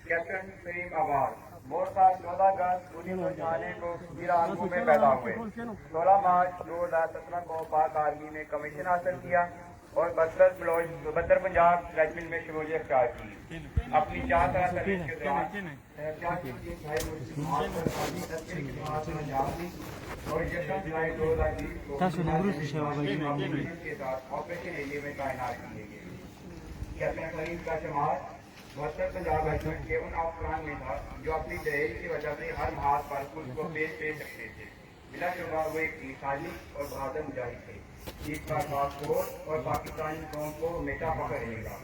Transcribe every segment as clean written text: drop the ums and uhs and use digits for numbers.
Captain फहमीम Abbas मोरता 14 अगस्त 1996 को Iran में पैदा हुए। 16 मार्च 2017 को पाक आर्मी में कमीशन हासिल किया और 72 पंजाब रेजिमेंट में शमूलियत अख्तियार की। अपनी 4 साल सर्विस के दौरान ऑपरेशन एरिया में तैनात किए गए। कैप्टन फहमीम का शुमार 72 पंजाब रेजिमेंट के उन अफसरान में था जो अपनी दहेज की वजह से हर महाज पर खुद को पेश रखते थे। बिलाशुबा वो एक मिसाली और बहादुर मुजाहिद थे जिसका पासपोर्ट और पाकिस्तानी कौम को हमेशा पकड़ रहेगा।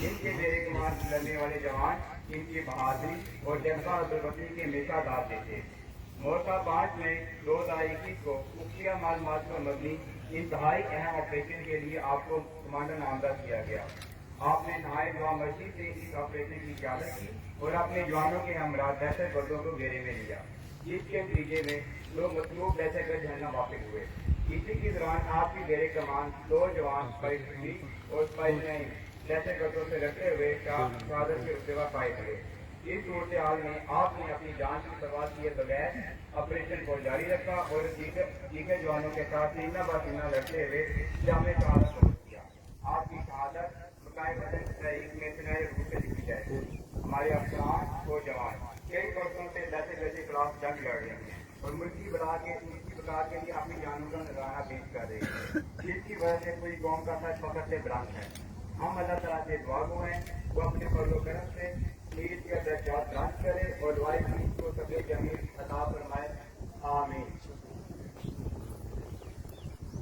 इनके बेरे कमान लड़ने वाले जवान इनकी बहादुरी और जज्बा अब्दुलवती के हमेशा दाद देते। मोरता 5 मई 2021 को खुफिया मालूमात पर मबनी इंतहाई अहम ऑपरेशन के लिए आपको कमांडर नामजद किया गया। आपने नहाय दुआ मर्जी से इस ऑपरेशन की क़यादत की और अपने जवानों के हमरा दहशतगर्दों को घेरे में लिया, जिसके नतीजे में लोग मतलूब दहशतगर्द झरना वापिस हुए। इसी के दौरान आपकी घेरे कमान 2 जवान परिस्थिति और दहशतगर्दों से लड़ते हुए शहादत के रुतबा पाए गए। इस सूरत हाल में आपने अपनी जान की परवाह किए बगैर ऑपरेशन को जारी रखा और दीगर जवानों के साथ सीना ब सीना लड़ते हुए जामे शहादत को किया। आपकी शहादत रूप से लिखी जाए। हमारे अफसरान और जवान कई वर्षों से दहशतगर्द के खिलाफ जंग लड़ रहे हैं और मुल्की बला के लिए अपनी जानों का नजराना पेश कर रहे हैं, जिसकी वजह से पूरी कौम का सच फखर से बुलंद है। हम अल्लाह तआला से दुआ गो हैं वो अपने फजल व करम से ईद के दर्जात बुलंद करे और दुआए को सबसे जमील अता फरमाए, आमीन।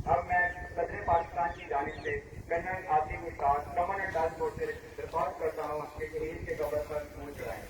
अब मैं सदर पाकिस्तान की जानिब से कर्नल आसिफ उस्ताद कमांडेंट ट्रांसपोर्ट से दरख्वास्त करता हूँ कि शहीद के कब्र पर फूल चढ़ाएं।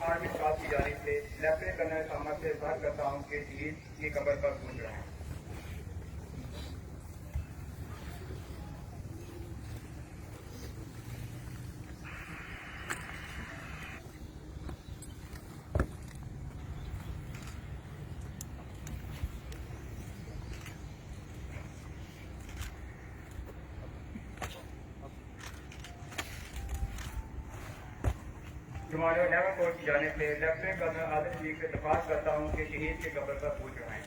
आर्मी स्टाफ की जानिब से लेफ्टिनेंट कर्नल सामत से बात करता हूँ कि शहीद की कब्र पर फूल चढ़ाएं। हमारे नेवल कोर्ट की जाने से लेफ्टिनेंट कर्नल आदिल जी से दरख्वास्त करता हूँ कि शहीद के कब्र पर फूल चढ़ाएं।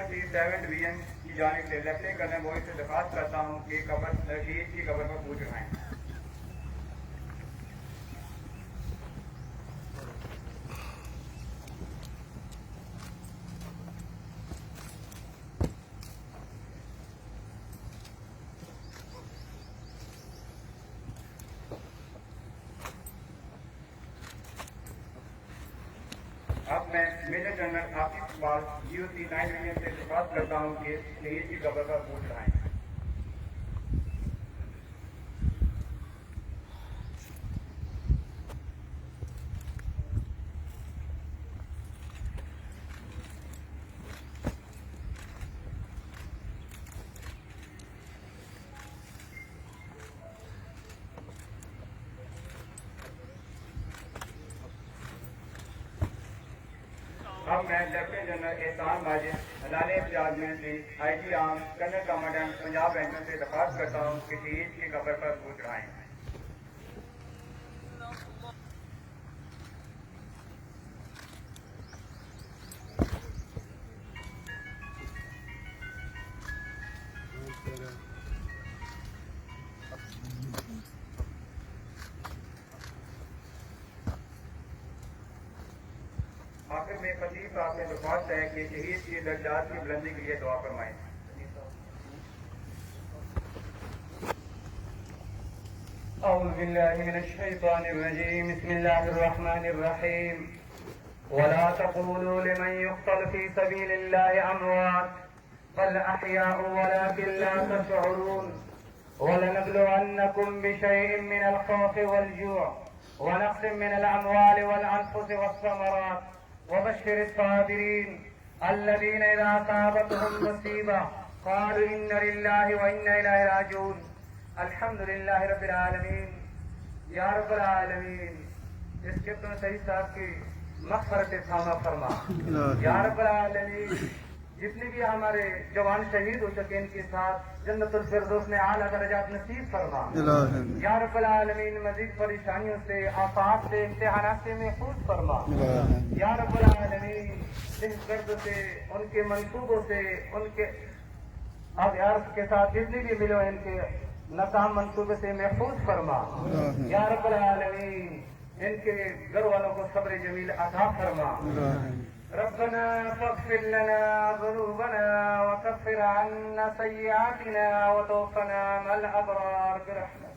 7 डिवीजन की जानिब से लेफ्टिनेंट कर्नल मोहित से दरख्वास्त करता हूँ कि शहीद की कब्र पर पूछ रहे हैं। अब मैं major general Iqbal GOC 9 division से दरख्वास्त करता हूँ कि शहीद की कब्र पर पूछ रहे हैं। अब मैं लेफ्टिनेंट जनरल एहसान माजिद हलाले इंतजाज से IG arm colonel commandant Punjab ranger से दरख्वास्त करता हूँ कि शहीद की कब्र पर पूछ रहे हैं। आखिर में खतीब साहब से दरख्वास्त है कि शहीद की दर्जात की बुलंदी के लिए दुआ फरमाएं। أعوذ بالله من الشيطان الرجيم بسم الله الرحمن الرحيم ولا تقولوا لمن يقتل في سبيل الله أموات بل أحياء ولكن لا تشعرون ولنبلونكم بشيء من الخوف والجوع ونقص من الأموال والأنفس والثمرات وبشر الصابرين الذين إذا أصابتهم مصيبة قالوا إنا لله وإنا إليه راجعون الحمد لله رب العالمین یا رب العالمین اس کیپٹن سعید صاحب کی مغفرت تھاما فرما یا رب العالمین جتنے بھی ہمارے جوان شہید ہو چکے ان کے ساتھ جنت الفردوس میں اعلیٰ درجات نصیب فرما یا رب العالمین مزید پریشانیوں سے آفات سے امتحانات سے محفوظ فرما یا رب العالمین دل درد سے ان کے منصوبوں سے ان کے اغیار کے ساتھ جتنے بھی ملو ان کے ناکام منصوبے سے محفوظ فرما یا رب العالمین ان کے گھر والوں کو صبر جمیل عطا فرما ربنا فاغفر لنا ذنوبنا وكفر عنا سيئاتنا وتوفنا مع الأبرار برحمتك